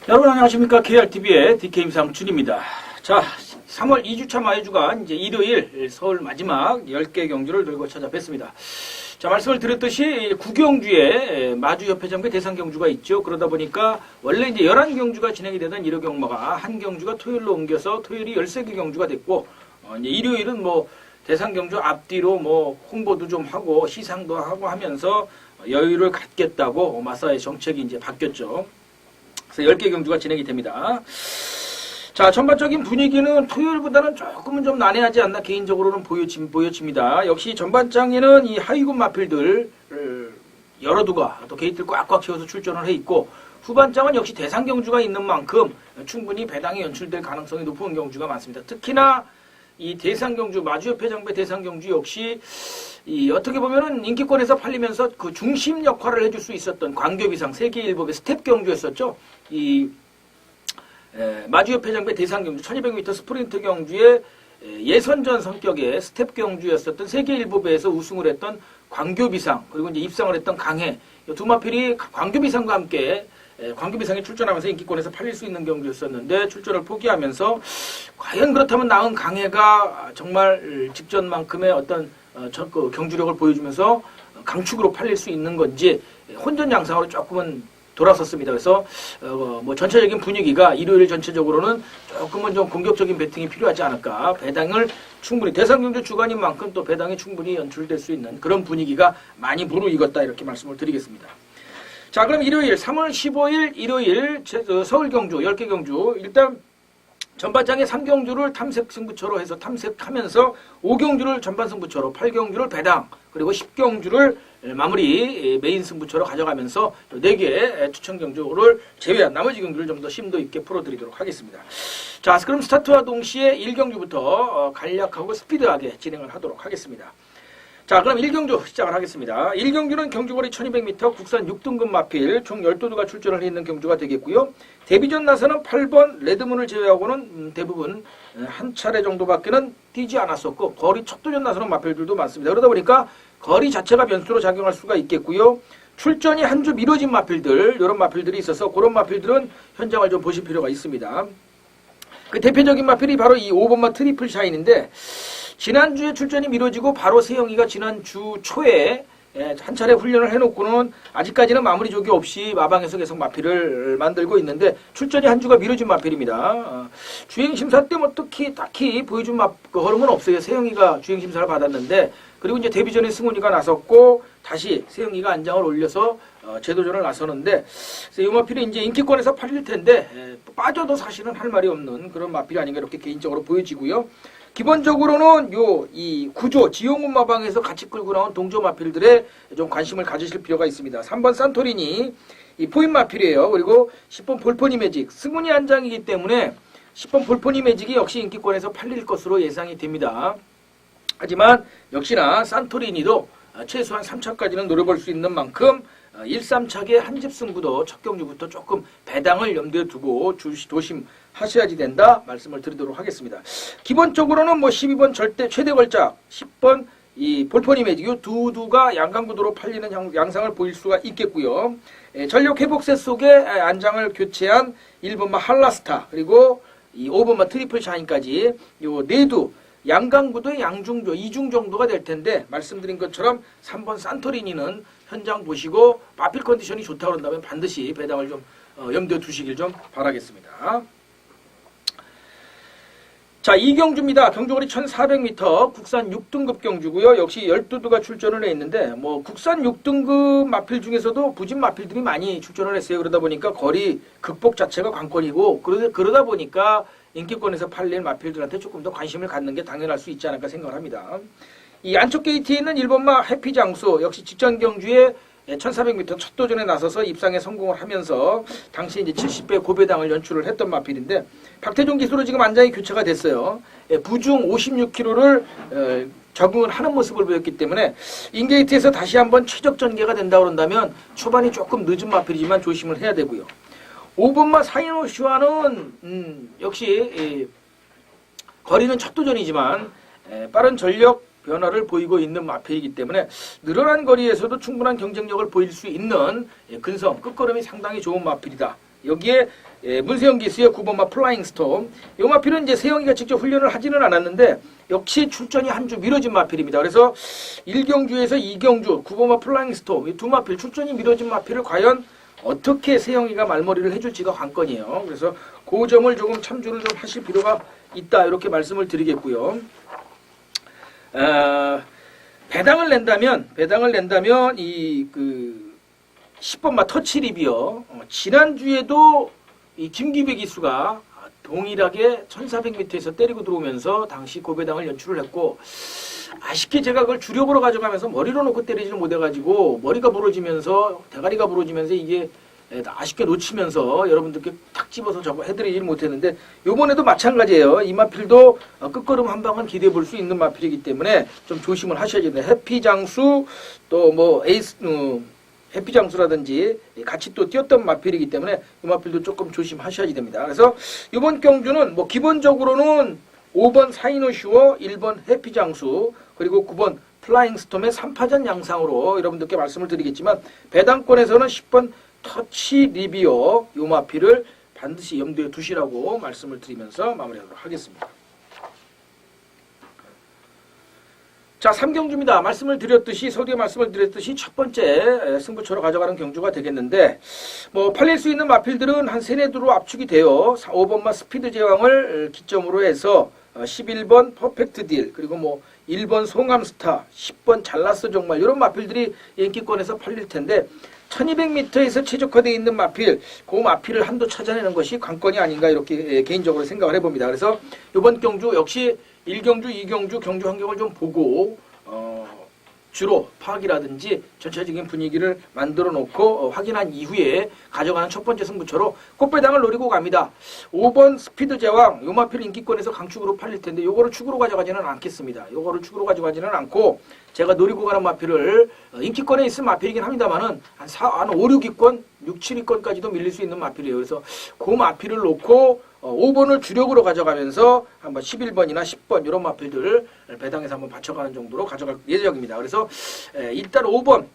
여러분 안녕하십니까. KRTV의 DK임상춘입니다. 자, 3월 2주차 마이주간 이제 일요일 서울 마지막 10개 경주를 들고 찾아뵙습니다. 자, 말씀을 드렸듯이 9경주에 마주협회장배 대상경주가 있죠. 그러다 보니까 원래 이제 11경주가 진행이 되던 1호 경마가 한 경주가 토요일로 옮겨서 토요일이 13개 경주가 됐고, 이제 일요일은 뭐 대상경주 앞뒤로 뭐 홍보도 좀 하고 시상도 하고 하면서 여유를 갖겠다고 마사의 정책이 이제 바뀌었죠. 그래서 10개 경주가 진행이 됩니다. 자, 전반적인 분위기는 토요일보다는 조금은 좀 난해하지 않나 개인적으로는 보여집니다. 역시 전반장에는 이 하위군 마필들 여러 두가 또 게이트를 꽉꽉 채워서 출전을 해 있고, 후반장은 역시 대상 경주가 있는 만큼 충분히 배당이 연출될 가능성이 높은 경주가 많습니다. 특히나 이 대상 경주, 마주협회장배 대상 경주 역시 이 어떻게 보면은 인기권에서 팔리면서 그 중심 역할을 해줄 수 있었던 광교비상 세계일법의 스텝 경주였었죠. 이 마주협회장배 대상 경주 1200m 스프린트 경주의 예선전 성격의 스텝 경주였었던 세계일보배에서 우승을 했던 광교비상, 그리고 이제 입상을 했던 강해, 두 마필이 광교비상과 함께 광교비상에 출전하면서 인기권에서 팔릴 수 있는 경주였었는데 출전을 포기하면서 과연 그렇다면 나은 강해가 정말 직전만큼의 어떤 그 경주력을 보여주면서 강축으로 팔릴 수 있는 건지 혼전 양상으로 조금은 돌아섰습니다. 그래서 뭐 전체적인 분위기가 일요일 전체적으로는 조금은 좀 공격적인 배팅이 필요하지 않을까. 배당을 충분히 대상경주 주간인 만큼 또 배당이 충분히 연출될 수 있는 그런 분위기가 많이 무르익었다, 이렇게 말씀을 드리겠습니다. 자, 그럼 일요일 3월 15일 일요일 서울 경주 10개 경주, 일단 전반장에 3경주를 탐색 승부처로 해서 탐색하면서 5경주를 전반 승부처로, 8경주를 배당, 그리고 10경주를 마무리 메인 승부처로 가져가면서 4개 추천 경주를 제외한 나머지 경주를 좀 더 심도 있게 풀어드리도록 하겠습니다. 자, 그럼 스타트와 동시에 1경주부터 간략하고 스피드하게 진행을 하도록 하겠습니다. 자, 그럼 1경주 시작을 하겠습니다. 1경주는 경주거리 1200m 국산 6등급 마필 총 12두가 출전을 해 있는 경주가 되겠고요. 데뷔전 나서는 8번 레드문을 제외하고는 대부분 한 차례 정도밖에는 뛰지 않았었고, 거리 첫 도전 나서는 마필들도 많습니다. 그러다 보니까 거리 자체가 변수로 작용할 수가 있겠고요. 출전이 한 주 미뤄진 마필들, 이런 마필들이 있어서 그런 마필들은 현장을 좀 보실 필요가 있습니다. 그 대표적인 마필이 바로 이 5번마 트리플 샤인인데, 지난주에 출전이 미뤄지고 바로 세영이가 지난주 초에 한 차례 훈련을 해놓고는 아직까지는 마무리 조기 없이 마방에서 계속 마필을 만들고 있는데, 출전이 한 주가 미뤄진 마필입니다. 주행심사 때 뭐 딱히 보여준 그 흐름은 없어요. 세영이가 주행심사를 받았는데, 그리고 이제 데뷔전에 승훈이가 나섰고 다시 세영이가 안장을 올려서 재도전을 나서는데, 이 마필이 이제 인기권에서 팔릴 텐데 빠져도 사실은 할 말이 없는 그런 마필이 아닌가, 이렇게 개인적으로 보여지고요. 기본적으로는 이 구조, 지용훈 마방에서 같이 끌고 나온 동조 마필들에 좀 관심을 가지실 필요가 있습니다. 3번 산토리니, 이 포인 마필이에요. 그리고 10번 볼포니 매직, 승훈이 안장이기 때문에 10번 볼포니 매직이 역시 인기권에서 팔릴 것으로 예상이 됩니다. 하지만 역시나 산토리니도 최소한 3차까지는 노려볼 수 있는 만큼 1, 3차계 한집 승부도 첫 경주부터 조금 배당을 염두에 두고 조심하셔야지 된다 말씀을 드리도록 하겠습니다. 기본적으로는 뭐 12번 절대 최대 걸작, 10번 이 볼포니 매직, 두가 양강구도로 팔리는 양상을 보일 수가 있겠고요. 전력 회복세 속에 안장을 교체한 1번마 할라스타, 그리고 이 5번마 트리플 샤인까지 요 4두 양강구도의 양중조, 이중 정도가 될 텐데, 말씀드린 것처럼 3번 산토리니는 현장 보시고 마필 컨디션이 좋다 그런다면 반드시 배당을 좀 염두에 두시길 좀 바라겠습니다. 자, 이 경주입니다. 경주거리 1400m 국산 6등급 경주고요. 역시 12두가 출전을 해 있는데, 뭐 국산 6등급 마필 중에서도 부진 마필들이 많이 출전을 했어요. 그러다 보니까 거리 극복 자체가 관건이고, 그러다 보니까 인기권에서 팔릴 마필들한테 조금 더 관심을 갖는 게 당연할 수 있지 않을까 생각을 합니다. 이 안쪽 게이트에 있는 1번마 해피장수, 역시 직전 경주에 1400m 첫 도전에 나서서 입상에 성공을 하면서 당시 이제 70배 고배당을 연출을 했던 마필인데, 박태종 기수로 지금 안장이 교체가 됐어요. 부중 56kg를 적응을 하는 모습을 보였기 때문에 인게이트에서 다시 한번 최적 전개가 된다 그런다면 초반이 조금 늦은 마필이지만 조심을 해야 되고요. 5번마 사이노슈아는 역시 거리는 첫 도전이지만 빠른 전력 변화를 보이고 있는 마필이기 때문에 늘어난 거리에서도 충분한 경쟁력을 보일 수 있는 근성, 끝걸음이 상당히 좋은 마필이다. 여기에 문세영 기수의 9번마 플라잉 스톰. 이 마필은 이제 세영이가 직접 훈련을 하지는 않았는데 역시 출전이 한 주 미뤄진 마필입니다. 그래서 1경주에서 2경주 9번마 플라잉 스톰 이 두 마필 출전이 미뤄진 마필을 과연 어떻게 세영이가 말머리를 해줄지가 관건이에요. 그래서 그 점을 조금 참조를 좀 하실 필요가 있다 이렇게 말씀을 드리겠고요. 배당을 낸다면 이 10번마 터치립이요. 지난주에도 이 김기배 기수가 동일하게 1400m에서 때리고 들어오면서 당시 고배당을 연출을 했고 아쉽게 제가 그걸 주력으로 가져가면서 머리로 놓고 때리지를 못해가지고 머리가 부러지면서 대가리가 부러지면서 이게 아쉽게 놓치면서 여러분들께 탁 집어서 저거 해드리질 못했는데 요번에도 마찬가지예요. 이 마필도 끝걸음 한 방은 기대해 볼 수 있는 마필이기 때문에 좀 조심을 하셔야 됩니다. 해피장수 또 뭐 에이스 해피장수라든지 같이 또 뛰었던 마필이기 때문에 이 마필도 조금 조심하셔야 됩니다. 그래서 이번 경주는 뭐 기본적으로는 5번 사이노슈어, 1번 해피장수, 그리고 9번 플라잉 스톰의 3파전 양상으로 여러분들께 말씀을 드리겠지만 배당권에서는 10번 터치 리비어 요 마필을 반드시 염두에 두시라고 말씀을 드리면서 마무리하도록 하겠습니다. 자, 3경주입니다. 서두에 말씀을 드렸듯이 첫 번째 승부처로 가져가는 경주가 되겠는데 뭐 팔릴 수 있는 마필들은 한 3-4두로 압축이 돼요. 5번마 스피드 제왕을 기점으로 해서 11번 퍼펙트 딜, 그리고 뭐 1번 송암스타, 10번 잘났어 정말 이런 마필들이 인기권에서 팔릴 텐데 1200m에서 최적화되어 있는 마필, 그 마필을 한도 찾아내는 것이 관건이 아닌가 이렇게 개인적으로 생각을 해봅니다. 그래서 이번 경주 역시 1경주, 2경주 경주 환경을 좀 보고 주로 파악이라든지 전체적인 분위기를 만들어 놓고 확인한 이후에 가져가는 첫 번째 승부처로 꽃배당을 노리고 갑니다. 5번 스피드 제왕, 요 마필 인기권에서 강축으로 팔릴 텐데 요거를 축으로 가져가지는 않겠습니다. 요거를 축으로 가져가지는 않고 제가 노리고 가는 마필을 인기권에 있는 마필이긴 합니다만은 한 5, 6위권, 6, 7위권까지도 밀릴 수 있는 마필이에요. 그래서 그 마필을 놓고 5번을 주력으로 가져가면서 한번 11번이나 10번 이런 마필들을 배당해서 한번 받쳐가는 정도로 가져갈 예정입니다. 그래서 일단 5번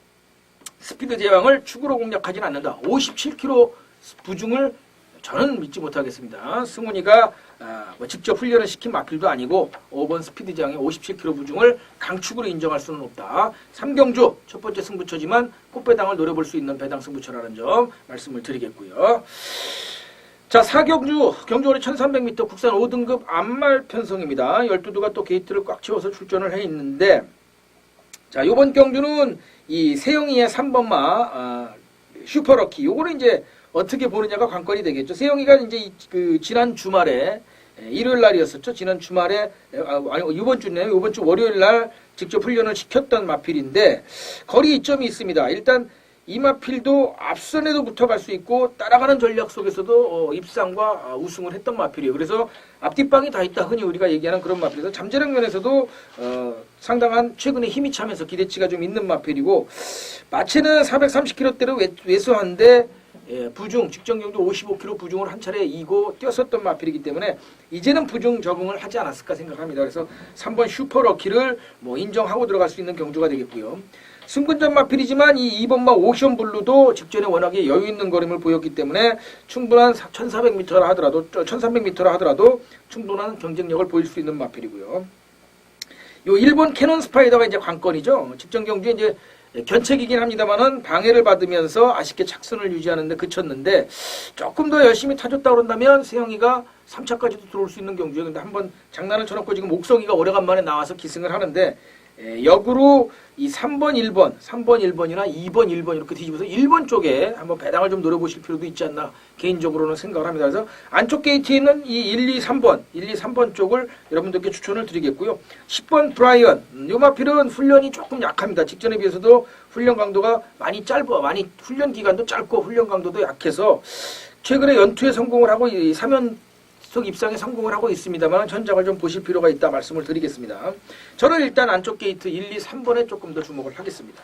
스피드 제왕을 축으로 공략하지는 않는다. 57km 부중을 저는 믿지 못하겠습니다. 승훈이가 뭐 직접 훈련을 시킨 마필도 아니고 5번 스피드 제왕의 57km 부중을 강축으로 인정할 수는 없다. 3경주 첫 번째 승부처지만 꽃배당을 노려볼 수 있는 배당 승부처라는 점 말씀을 드리겠고요. 자, 4경주 경주거리 1300m 국산 5등급 암말 편성입니다. 12두가 또 게이트를 꽉 채워서 출전을 해 있는데 자, 요번 경주는 이 세영이의 3번마 슈퍼러키 요거는 이제 어떻게 보느냐가 관건이 되겠죠. 세영이가 이제 지난 주말에 일요일 날이었었죠. 지난 주말에 아니 이번 주네요. 이번 주 월요일 날 직접 훈련을 시켰던 마필인데 거리 이점이 있습니다. 일단 이 마필도 앞선에도 붙어갈 수 있고 따라가는 전략 속에서도 입상과 우승을 했던 마필이에요. 그래서 앞뒷방이 다 있다 흔히 우리가 얘기하는 그런 마필에서 잠재력 면에서도 상당한 최근에 힘이 차면서 기대치가 좀 있는 마필이고 마체는 430km대로 외소한데 부중 직전 경주 55km 부중을 한 차례 이고 뛰었었던 마필이기 때문에 이제는 부중 적응을 하지 않았을까 생각합니다. 그래서 3번 슈퍼러키를 뭐 인정하고 들어갈 수 있는 경주가 되겠고요. 승분전 마필이지만 이 2번마 오션블루도 직전에 워낙에 여유 있는 걸음을 보였기 때문에 충분한 1400m라 하더라도 1300m라 하더라도 충분한 경쟁력을 보일 수 있는 마필이고요. 요 1번 캐논 스파이더가 이제 관건이죠. 직전 경주에 이제 견책이긴 합니다만은 방해를 받으면서 아쉽게 착선을 유지하는데 그쳤는데 조금 더 열심히 타줬다 그런다면 세영이가 3차까지도 들어올 수 있는 경주예요. 근데 한번 장난을 쳐놓고 지금 옥성이가 오래간만에 나와서 기승을 하는데 역으로 이 3번 1번이나 2번 1번 이렇게 뒤집어서 1번 쪽에 한번 배당을 좀 노려보실 필요도 있지 않나 개인적으로는 생각을 합니다. 그래서 안쪽 게이트에 있는 이 1, 2, 3번 쪽을 여러분들께 추천을 드리겠고요. 10번 브라이언, 요 마필은 훈련이 조금 약합니다. 직전에 비해서도 훈련 강도가 많이 훈련 기간도 짧고 훈련 강도도 약해서 최근에 연투에 성공을 하고 3연속 입상에 성공을 하고 있습니다만 전작을 좀 보실 필요가 있다 말씀을 드리겠습니다. 저는 일단 안쪽 게이트 1, 2, 3번에 조금 더 주목을 하겠습니다.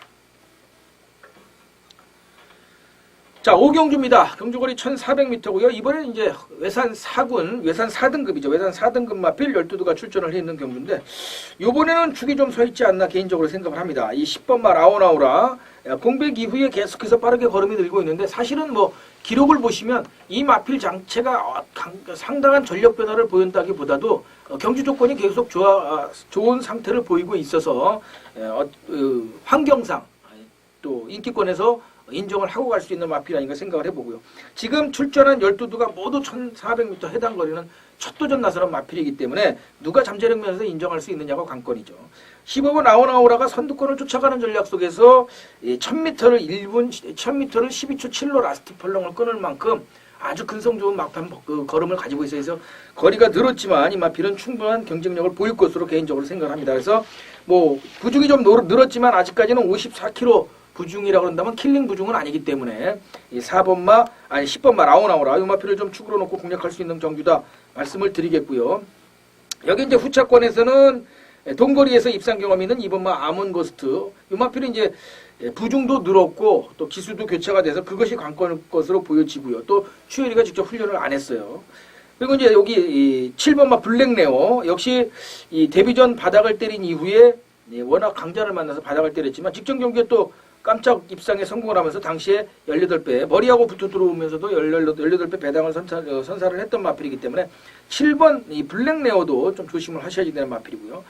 자, 5경주입니다. 경주거리 1400m고요. 이번에는 이제 외산 4등급이죠. 외산 4등급 마필 12두가 출전을 해 있는 경주인데 이번에는 축이 좀 서 있지 않나 개인적으로 생각을 합니다. 이 10번마 라오나우라 공백 이후에 계속해서 빠르게 걸음이 늘고 있는데 사실은 뭐 기록을 보시면 이 마필 장체가 상당한 전력 변화를 보인다기보다도 경주 조건이 계속 좋은 상태를 보이고 있어서 환경상 또 인기권에서 인정을 하고 갈 수 있는 마필이 아닌가 생각을 해보고요. 지금 출전한 12두가 모두 1400m 해당 거리는 첫 도전 나서는 마필이기 때문에 누가 잠재력 면에서 인정할 수 있느냐가 관건이죠. 15번 아오나오라가 선두권을 쫓아가는 전략 속에서 1000m를 1000m를 12초 7로 라스트 펄렁을 끊을 만큼 아주 근성 좋은 막판 걸음을 가지고 있어서 거리가 늘었지만 이 마필은 충분한 경쟁력을 보일 것으로 개인적으로 생각합니다. 그래서 뭐 부중이 좀 늘었지만 아직까지는 54km 부중이라고 한다면 킬링 부중은 아니기 때문에 이 10번마 라오나오라 이 마필을 좀 축으로 놓고 공략할 수 있는 경주다 말씀을 드리겠고요. 여기 이제 후차권에서는 동거리에서 입상 경험이 있는 2번마 아몬고스트 이 마필은 이제 부중도 늘었고 또 기술도 교체가 돼서 그것이 관건일 것으로 보여지고요. 또 추열이가 직접 훈련을 안 했어요. 그리고 이제 여기 이 7번마 블랙레오 역시 이 데뷔전 바닥을 때린 이후에 워낙 강자를 만나서 바닥을 때렸지만 직전 경기에 또 깜짝 입상에 성공을 하면서 당시에 18배 머리하고 붙어 들어오면서도 18배 배당을 선사를 했던 마필이기 때문에 7번 이 블랙레오도 좀 조심을 하셔야 되는 마필이고요.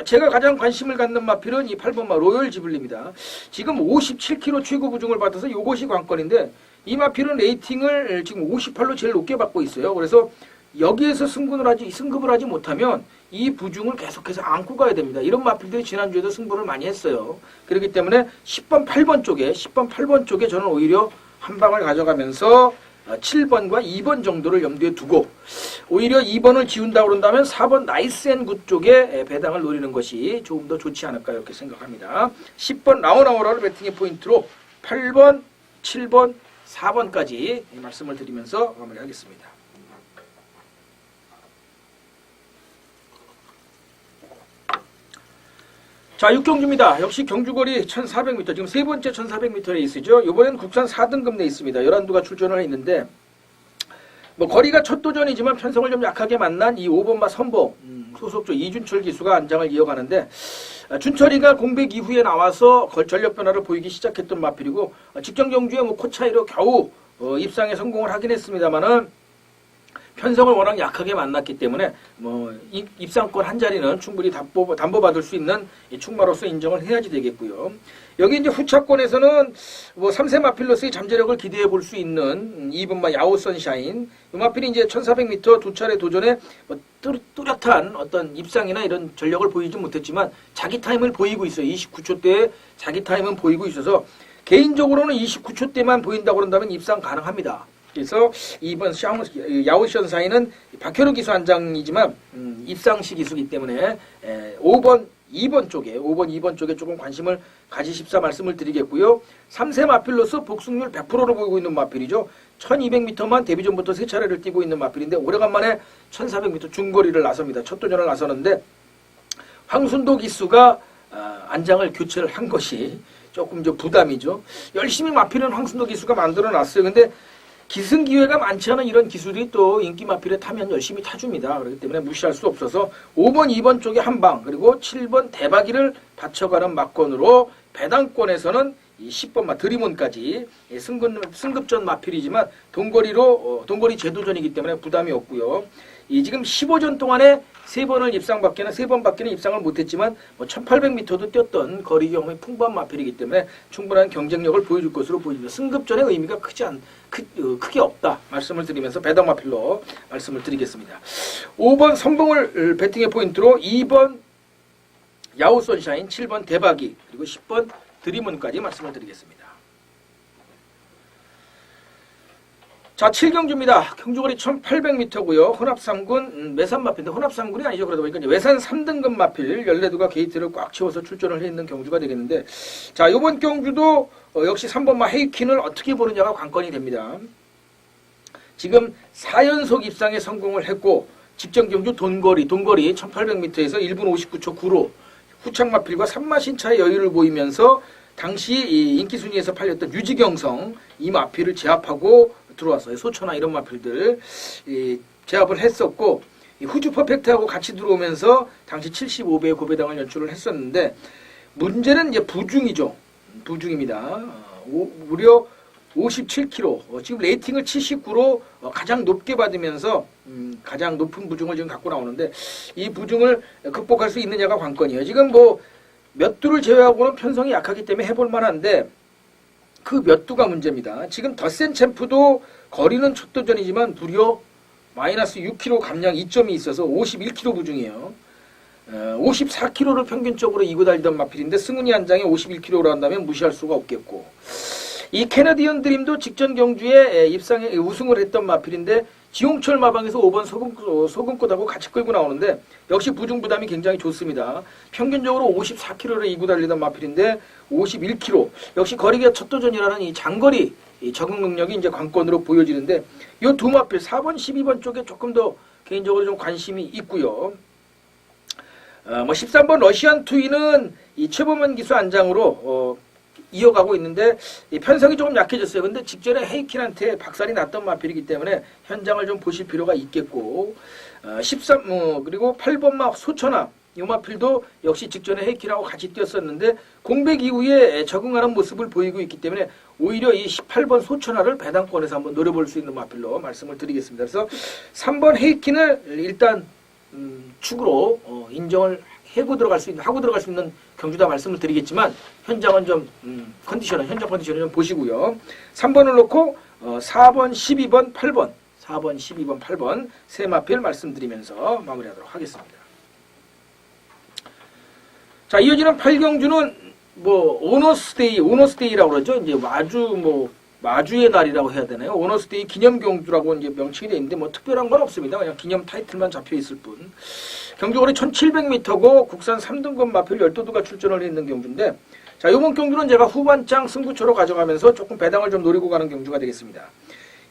제가 가장 관심을 갖는 마필은 이 8번마 로열 지블리입니다. 지금 57kg 최고 부중을 받아서 이것이 관건인데 이 마필은 레이팅을 지금 58로 제일 높게 받고 있어요. 그래서 여기에서 승급을 하지 못하면 이 부중을 계속해서 안고 가야 됩니다. 이런 마필들이 지난주에도 승부를 많이 했어요. 그렇기 때문에 10번, 8번 쪽에 저는 오히려 한 방을 가져가면서 7번과 2번 정도를 염두에 두고 오히려 2번을 지운다고 그런다면 4번 나이스 앤 굿 쪽에 배당을 노리는 것이 조금 더 좋지 않을까 이렇게 생각합니다. 10번 라오나오라를 배팅의 포인트로 8번, 7번, 4번까지 말씀을 드리면서 마무리하겠습니다. 자, 6경주입니다. 역시 경주거리 1400m, 지금 세 번째 1400m 레이스죠. 이번엔 국산 4등급 레이스입니다. 11두가 출전을 했는데 뭐 거리가 첫 도전이지만 편성을 좀 약하게 만난 이 5번마 선봉 소속조 이준철 기수가 안장을 이어가는데 준철이가 공백 이후에 나와서 전력 변화를 보이기 시작했던 마필이고 직전 경주에 뭐 코 차이로 겨우 입상에 성공을 하긴 했습니다만은 편성을 워낙 약하게 만났기 때문에 뭐 입상권 한 자리는 충분히 담보받을 수 있는 충마로서 인정을 해야지 되겠고요. 여기 이제 후차권에서는 뭐 3세 마필로서의 잠재력을 기대해 볼 수 있는 2번마 야오 선샤인 이 마필이 이제 1400m 두 차례 도전에 뭐 뚜렷한 어떤 입상이나 이런 전력을 보이지 못했지만 자기 타임을 보이고 있어요. 29초대에 자기 타임은 보이고 있어서 개인적으로는 29초대만 보인다고 그런다면 입상 가능합니다. 그래서 2번 야오션 사이는 박효로 기수 안장이지만 입상시 기수이기 때문에 5번, 2번 쪽에 조금 관심을 가지십사 말씀을 드리겠고요. 3세 마필로서 복승률 100%로 보이고 있는 마필이죠. 1200m만 데뷔전부터 3차례를 뛰고 있는 마필인데 오래간만에 1400m 중거리를 나섭니다. 첫 도전을 나서는데 황순도 기수가 안장을 교체를 한 것이 조금 부담이죠. 열심히 마필은 황순도 기수가 만들어놨어요. 근데 기승 기회가 많지 않은 이런 기술이 또 인기 마필에 타면 열심히 타줍니다. 그렇기 때문에 무시할 수 없어서 5번, 2번 쪽에 한 방, 그리고 7번 대박이를 받쳐가는 막건으로 배당권에서는 이 10번마 드리몬까지 승급전 마필이지만 동거리 재도전이기 때문에 부담이 없고요. 지금 15전 동안에 3번밖에는 입상을 못했지만 뭐 1800m도 뛰었던 거리 경험이 풍부한 마필이기 때문에 충분한 경쟁력을 보여줄 것으로 보입니다. 승급전의 의미가 크게 없다 말씀을 드리면서 배당 마필로 말씀을 드리겠습니다. 5번 선봉을 배팅의 포인트로 2번 야오 선샤인, 7번 대박이, 그리고 10번 드리문까지 말씀을 드리겠습니다. 자, 7경주입니다. 경주거리 1800m고요. 혼합 3군 매산 마필인데 혼합 3군이 아니죠. 그러다 보니까 외산 3등급 마필 14두가 게이트를 꽉 채워서 출전을 해 있는 경주가 되겠는데 자, 이번 경주도 역시 3번마 헤이킨을 어떻게 보느냐가 관건이 됩니다. 지금 4연속 입상에 성공을 했고 직전 경주 돈거리 1800m에서 1분 59초 9로 후창 마필과 3마신차의 여유를 보이면서 당시 이 인기 순위에서 팔렸던 유지경성 이 마필을 제압하고 들어왔어요. 소초나 이런 마필들 제압을 했었고 후주 퍼펙트하고 같이 들어오면서 당시 75배의 고배당을 연출을 했었는데 문제는 이제 부중입니다. 무려 57kg. 지금 레이팅을 79로 가장 높게 받으면서 가장 높은 부중을 지금 갖고 나오는데 이 부중을 극복할 수 있느냐가 관건이에요. 지금 뭐 몇 두를 제외하고는 편성이 약하기 때문에 해볼 만한데 그 몇 두가 문제입니다. 지금 더센 챔프도 거리는 첫 도전이지만 무려 마이너스 6kg 감량 이점이 있어서 51kg 부중이에요. 54kg를 평균적으로 이고 달리던 마필인데 승훈이 한 장에 51kg로 한다면 무시할 수가 없겠고 이 캐나디언 드림도 직전 경주에 입상에 우승을 했던 마필인데 지홍철 마방에서 5번 소금꽃하고 같이 끌고 나오는데 역시 부중 부담이 굉장히 좋습니다. 평균적으로 54kg를 이고 달리던 마필인데 51kg 역시 거리가 첫 도전이라는 이 장거리 적응 능력이 이제 관건으로 보여지는데 이 두 마필 4번 12번 쪽에 조금 더 개인적으로 좀 관심이 있고요. 13번 러시안 투이는 이 최범원 기수 안장으로 이어가고 있는데 이 편성이 조금 약해졌어요. 근데 직전에 헤이킨한테 박살이 났던 마필이기 때문에 현장을 좀 보실 필요가 있겠고 그리고 8번 마 소천아 이 마필도 역시 직전에 헤이킨하고 같이 뛰었었는데 공백 이후에 적응하는 모습을 보이고 있기 때문에 오히려 이 18번 소천아를 배당권에서 한번 노려볼 수 있는 마필로 말씀을 드리겠습니다. 그래서 3번 헤이킨을 일단 축으로 인정을 하고 들어갈 수 있는 경주다 말씀을 드리겠지만 현장은 좀 현장 컨디션을 좀 보시고요. 3번을 놓고 4번, 12번, 8번 4번, 12번, 8번 세 마필 말씀드리면서 마무리하도록 하겠습니다. 자, 이어지는 8경주는 뭐 오너스데이라고 그러죠. 이제 마주의 날이라고 해야 되나요? 오너스데이 기념 경주라고 이제 명칭이 되어 있는데 뭐 특별한 건 없습니다. 그냥 기념 타이틀만 잡혀 있을 뿐. 경주거리 1700m고 국산 3등급 마필 12두가 출전을 했는 경주인데 자, 이번 경주는 제가 후반장 승부처로 가져가면서 조금 배당을 좀 노리고 가는 경주가 되겠습니다.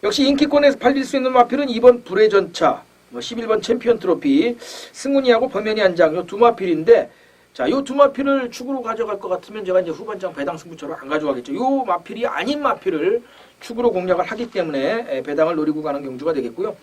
역시 인기권에서 팔릴 수 있는 마필은 2번 불의 전차, 11번 챔피언 트로피, 승훈이하고 범현이 한 장, 요 두 마필인데 자, 요 두 마필을 축으로 가져갈 것 같으면 제가 이제 후반장 배당 승부처로 안 가져가겠죠. 요 마필이 아닌 마필을 축으로 공략을 하기 때문에 배당을 노리고 가는 경주가 되겠고요.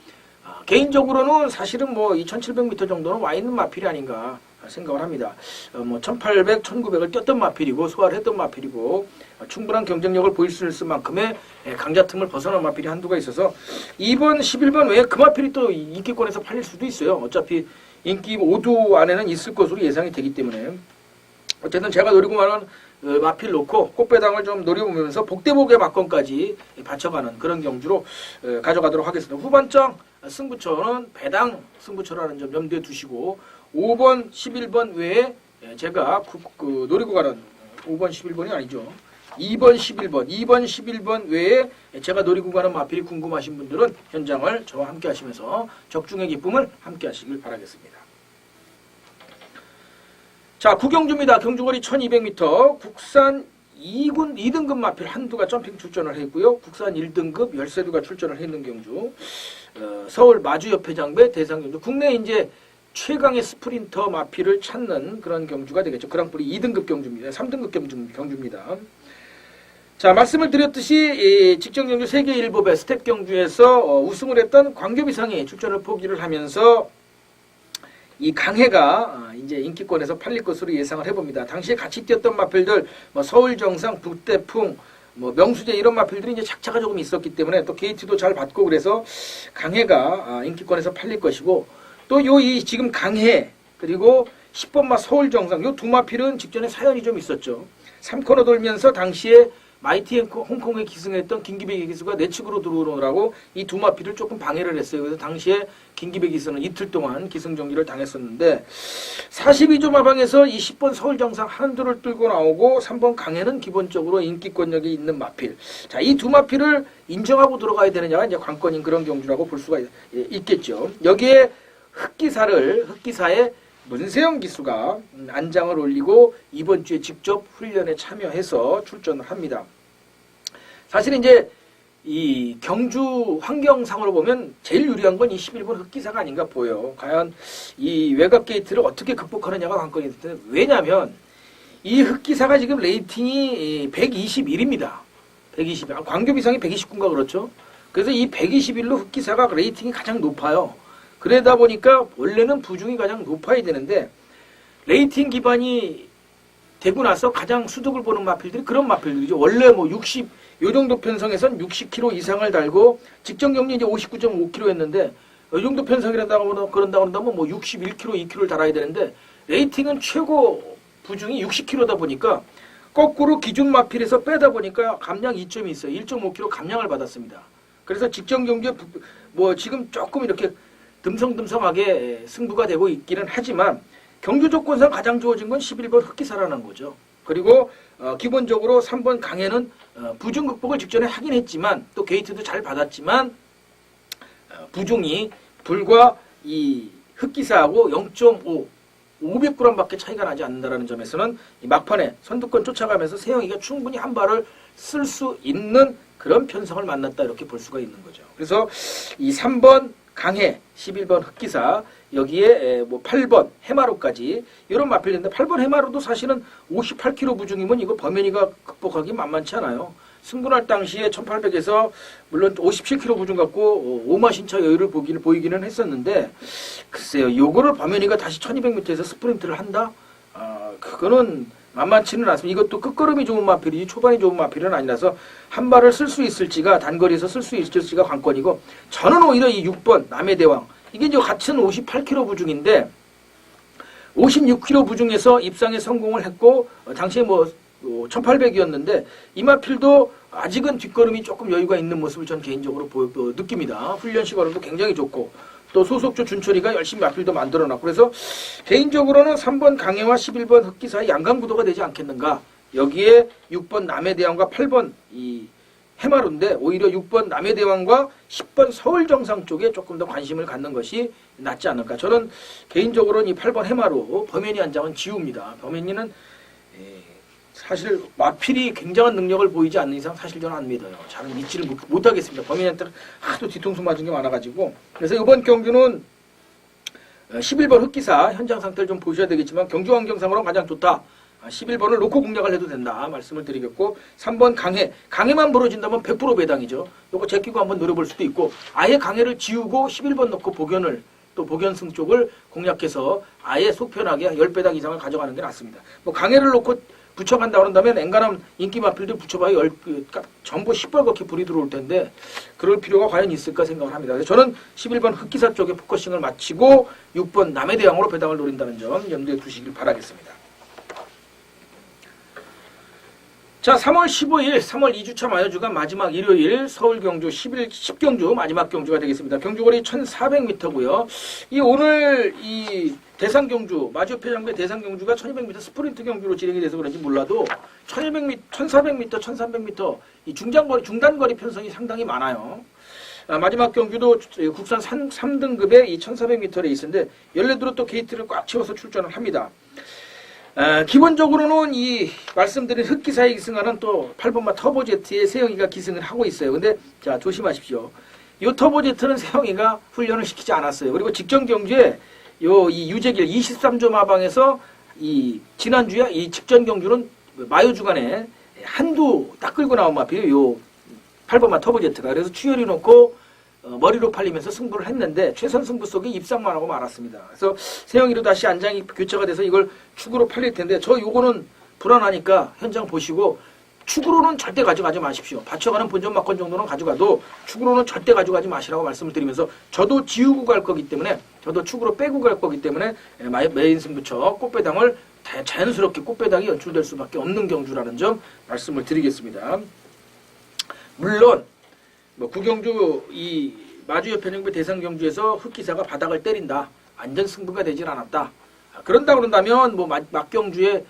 개인적으로는 사실은 뭐 2700m 정도는 와 있는 마필이 아닌가 생각을 합니다. 1800, 1900을 뛰었던 마필이고 소화를 했던 마필이고 충분한 경쟁력을 보일 수 있을 만큼의 강자 틈을 벗어난 마필이 한두가 있어서 2번, 11번 외에 그 마필이 또 인기권에서 팔릴 수도 있어요. 어차피 인기 5두 안에는 있을 것으로 예상이 되기 때문에 어쨌든 제가 노리고 말한 마필 놓고 꽃배당을 좀 노려보면서 복대복의 막건까지 받쳐가는 그런 경주로 가져가도록 하겠습니다. 후반장 승부처는 배당 승부처라는 점 염두에 두시고 5번, 11번 외에 제가 노리고 가는 5번, 11번이 아니죠. 2번, 11번 외에 제가 노리고 가는 마필이 궁금하신 분들은 현장을 저와 함께 하시면서 적중의 기쁨을 함께 하시길 바라겠습니다. 자, 구경주입니다. 경주거리 1200m 국산 2등급 마필 한두가 점핑 출전을 했고요. 국산 1등급 13두가 출전을 했는 경주. 서울 마주협회장배 대상경주. 국내 이제 최강의 스프린터 마필을 찾는 그런 경주가 되겠죠. 그랑프리 2등급 경주입니다. 3등급 경주입니다. 자, 말씀을 드렸듯이 직전 경주 세계 일법의 스텝 경주에서 우승을 했던 광교비상이 출전을 포기를 하면서 이 강해가 이제 인기권에서 팔릴 것으로 예상을 해봅니다. 당시에 같이 뛰었던 마필들, 서울정상, 북대풍, 명수제 이런 마필들이 이제 착차가 조금 있었기 때문에 또 게이트도 잘 받고 그래서 강해가 인기권에서 팔릴 것이고 또 지금 강해 그리고 10번마 서울정상 요 두 마필은 직전에 사연이 좀 있었죠. 3코너 돌면서 당시에 마이티 홍콩에 기승했던 김기배 기수가 내측으로 들어오느라고 이 두 마필을 조금 방해를 했어요. 그래서 당시에 김기배 기수는 이틀 동안 기승정지를 당했었는데 42조 마방에서 이 10번 서울정상 한두를 뚫고 나오고 3번 강해는 기본적으로 인기권력이 있는 마필. 자, 이 두 마필을 인정하고 들어가야 되느냐가 이제 관건인 그런 경주라고 볼 수가 있겠죠. 여기에 흑기사의 문세영 기수가 안장을 올리고 이번 주에 직접 훈련에 참여해서 출전을 합니다. 사실 이제 이 경주 환경상으로 보면 제일 유리한 건 이 11번 흑기사가 아닌가 보여요. 과연 이 외곽 게이트를 어떻게 극복하느냐가 관건이 텐데 왜냐하면 이 흑기사가 지금 레이팅이 121입니다. 121. 광교비상이 129인가 그렇죠. 그래서 이 121로 흑기사가 레이팅이 가장 높아요. 그러다 보니까 원래는 부중이 가장 높아야 되는데 레이팅 기반이 되고 나서 가장 수득을 보는 마필들이 그런 마필들이죠. 원래 뭐 60, 요 정도 편성에선 60km 이상을 달고 직전 경리 이제 59.5km였는데 이 정도 편성이란다고 그런다면 뭐 61km, 2km를 달아야 되는데 레이팅은 최고 부중이 60km다 보니까 거꾸로 기준 마필에서 빼다 보니까 감량 2점이 있어요. 1.5km 감량을 받았습니다. 그래서 직전 경기에 뭐 지금 조금 이렇게 듬성듬성하게 승부가 되고 있기는 하지만 경주 조건상 가장 좋아진 건 11번 흑기사라는 거죠. 그리고 기본적으로 3번 강해는 부중 극복을 직전에 하긴 했지만 또 게이트도 잘 받았지만 부중이 불과 이 흑기사하고 0.5 500g밖에 차이가 나지 않는다는 점에서는 이 막판에 선두권 쫓아가면서 세영이가 충분히 한 발을 쓸 수 있는 그런 편성을 만났다 이렇게 볼 수가 있는 거죠. 그래서 이 3번 강해, 11번 흑기사, 여기에 뭐 8번 해마루까지 이런 마필인데 8번 해마루도 사실은 58kg 부중이면 이거 범현이가 극복하기 만만치 않아요. 승분할 당시에 1800에서 물론 57kg 부중 갖고 오마신차 여유를 보이기는 했었는데 글쎄요, 요거를 범현이가 다시 1200m에서 스프린트를 한다? 그거는 만만치는 않습니다. 이것도 끝걸음이 좋은 마필이지 초반이 좋은 마필은 아니라서 한 발을 쓸 수 있을지가 단거리에서 쓸 수 있을지가 관건이고 저는 오히려 이 6번 남의 대왕 이게 이제 같은 58kg 부중인데 56kg 부중에서 입상에 성공을 했고 당시에 뭐 1800이었는데 이 마필도 아직은 뒷걸음이 조금 여유가 있는 모습을 전 개인적으로 느낍니다. 훈련 시간도 굉장히 좋고 또 소속주 준철이가 열심히 마필도 만들어놨고 그래서 개인적으로는 3번 강해와 11번 흑기사의 양강구도가 되지 않겠는가. 여기에 6번 남해대왕과 8번 이 해마루인데 오히려 6번 남해대왕과 10번 서울정상 쪽에 조금 더 관심을 갖는 것이 낫지 않을까. 저는 개인적으로는 이 8번 해마루 범현이 한 장은 지웁니다. 범현이는 사실 마필이 굉장한 능력을 보이지 않는 이상 사실 저는 안 믿어요. 잘은 믿지를 못하겠습니다. 범인한테 하도 뒤통수 맞은 게 많아가지고. 그래서 이번 경주는 11번 흑기사 현장 상태를 좀 보셔야 되겠지만 경주 환경상으로는 가장 좋다. 11번을 놓고 공략을 해도 된다 말씀을 드리겠고 3번 강해. 강해만 벌어진다면 100% 배당이죠. 요거 제끼고 한번 노려볼 수도 있고 아예 강해를 지우고 11번 놓고 복연을 또 복연승 쪽을 공략해서 아예 속 편하게 10배당 이상을 가져가는 게 낫습니다. 뭐 강해를 놓고 붙여간다 그런다면 엔간함 인기 마필들 붙여봐야 전부 시뻘겋게 불이 들어올 텐데 그럴 필요가 과연 있을까 생각을 합니다. 그래서 저는 11번 흑기사 쪽에 포커싱을 마치고 6번 남해대왕으로 배당을 노린다는 점 염두에 두시길 바라겠습니다. 자, 3월 15일 3월 2주차 마여주간 마지막 일요일 서울 경주 10경주 마지막 경주가 되겠습니다. 경주거리 1400m고요. 이 오늘 이 대상 경주 마주협회 장배 대상 경주가 1200m 스프린트 경주로 진행이 돼서 그런지 몰라도 1200m, 1400m, 1300m 이 중단거리 편성이 상당히 많아요. 마지막 경주도 국산 3등급의 이 1400m 레이스인데 연례대로 또 게이트를 꽉 채워서 출전을 합니다. 기본적으로는 이 말씀드린 흑기사에 기승하는 또 8번마 터보제트의 세영이가 기승을 하고 있어요. 근데 자 조심하십시오. 이 터보제트는 세영이가 훈련을 시키지 않았어요. 그리고 직전 경주에 이 유재길 23조 마방에서 이 지난주에 이 직전 경주는 마요 주간에 한두 딱 끌고 나온 마필이에요. 요 8번마 터보제트가. 그래서 추열이 놓고 머리로 팔리면서 승부를 했는데 최선 승부 속에 입상만 하고 말았습니다. 그래서 세영이로 다시 안장이 교체가 돼서 이걸 축으로 팔릴 텐데 저 요거는 불안하니까 현장 보시고 축으로는 절대 가져가지 마십시오. 받쳐가는 본전 막건 정도는 가져가도 축으로는 절대 가져가지 마시라고 말씀을 드리면서 저도 지우고 갈 거기 때문에 저도 축으로 빼고 갈 거기 때문에 메인 승부처 꽃배당을 자연스럽게 꽃배당이 연출될 수밖에 없는 경주라는 점 말씀을 드리겠습니다. 물론 구경주 이 마주협회정배 대상 경주에서 흑기사가 바닥을 때린다. 안전 승부가 되질 않았다. 그런다 그런다면 뭐 막경주에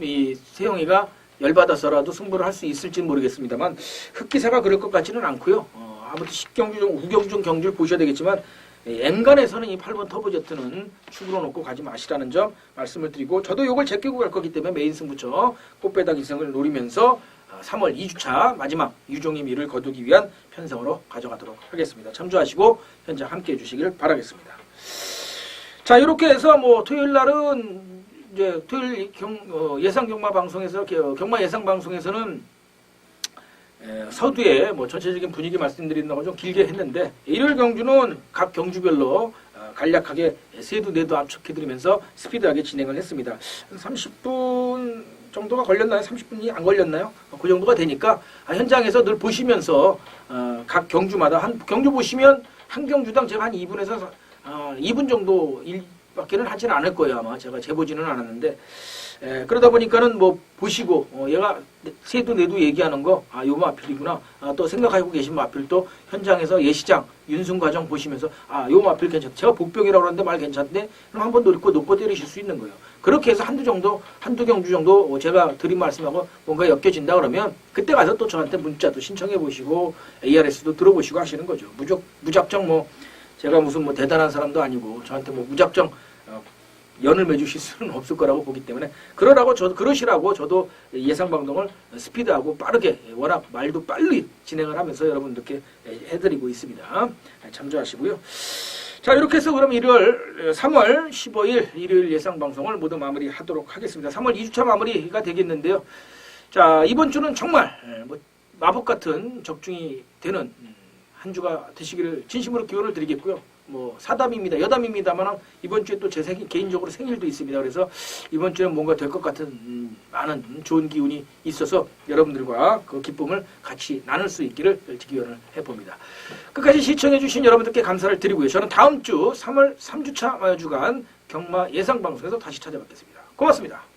이 세영이가 열받아서라도 승부를 할 수 있을지는 모르겠습니다만 흑기사가 그럴 것 같지는 않고요. 아무튼 10경주, 후경주 경주를 보셔야 되겠지만 엔간에서는 이 8번 터보제트는 축으로 놓고 가지 마시라는 점 말씀을 드리고 저도 이걸 제끼고 갈 거기 때문에 메인 승부처 꽃배당 이승을 노리면서 3월 2주차 마지막 유종의 미를 거두기 위한 편성으로 가져가도록 하겠습니다. 참조하시고 현장 함께 해주시길 바라겠습니다. 자, 이렇게 해서 뭐 토요일 날은 이제 토요일 예상 경마 방송에서 경마 예상 방송에서는 서두에 뭐 전체적인 분위기 말씀드린다고 좀 길게 했는데 일요일 경주는 각 경주별로 간략하게 세두 내두 압축해드리면서 스피드하게 진행을 했습니다. 30분 정도가 걸렸나요? 30분이 안 걸렸나요? 그 정도가 되니까 현장에서 늘 보시면서 각 경주마다 경주 보시면 한 경주당 제가 한 2분에서 2분 정도 일밖에는 하지는 않을 거예요. 아마 제가 재보지는 않았는데 그러다 보니까는 뭐 보시고 얘가 새도 내도 얘기하는 거 요 마필이구나 또 생각하고 계신 마필 또 현장에서 예시장 윤승 과정 보시면서 요 마필 괜찮다. 제가 복병이라고 그러는데 말 괜찮대. 그럼 한번 놓고 때리실 수 있는 거예요. 그렇게 해서 한두 경주 정도 제가 드린 말씀하고 뭔가 엮여진다 그러면 그때 가서 또 저한테 문자도 신청해 보시고 ARS도 들어보시고 하시는 거죠. 무작정 뭐 제가 무슨 뭐 대단한 사람도 아니고 저한테 뭐 무작정 연을 맺으실 수는 없을 거라고 보기 때문에 그러시라고 저도 예상 방송을 스피드하고 빠르게 워낙 말도 빨리 진행을 하면서 여러분들께 해드리고 있습니다. 참조하시고요. 자, 이렇게 해서 그럼 3월 15일 일요일 예상 방송을 모두 마무리하도록 하겠습니다. 3월 2주차 마무리가 되겠는데요. 자, 이번 주는 정말 뭐 마법 같은 적중이 되는 한 주가 되시기를 진심으로 기원을 드리겠고요. 뭐 사담입니다. 여담입니다만 이번 주에 또 제 개인적으로 생일도 있습니다. 그래서 이번 주에는 뭔가 될 것 같은 많은 좋은 기운이 있어서 여러분들과 그 기쁨을 같이 나눌 수 있기를 기원을 해봅니다. 끝까지 시청해 주신 여러분들께 감사를 드리고요. 저는 다음 주 3월 3주차 주간 경마 예상 방송에서 다시 찾아뵙겠습니다. 고맙습니다.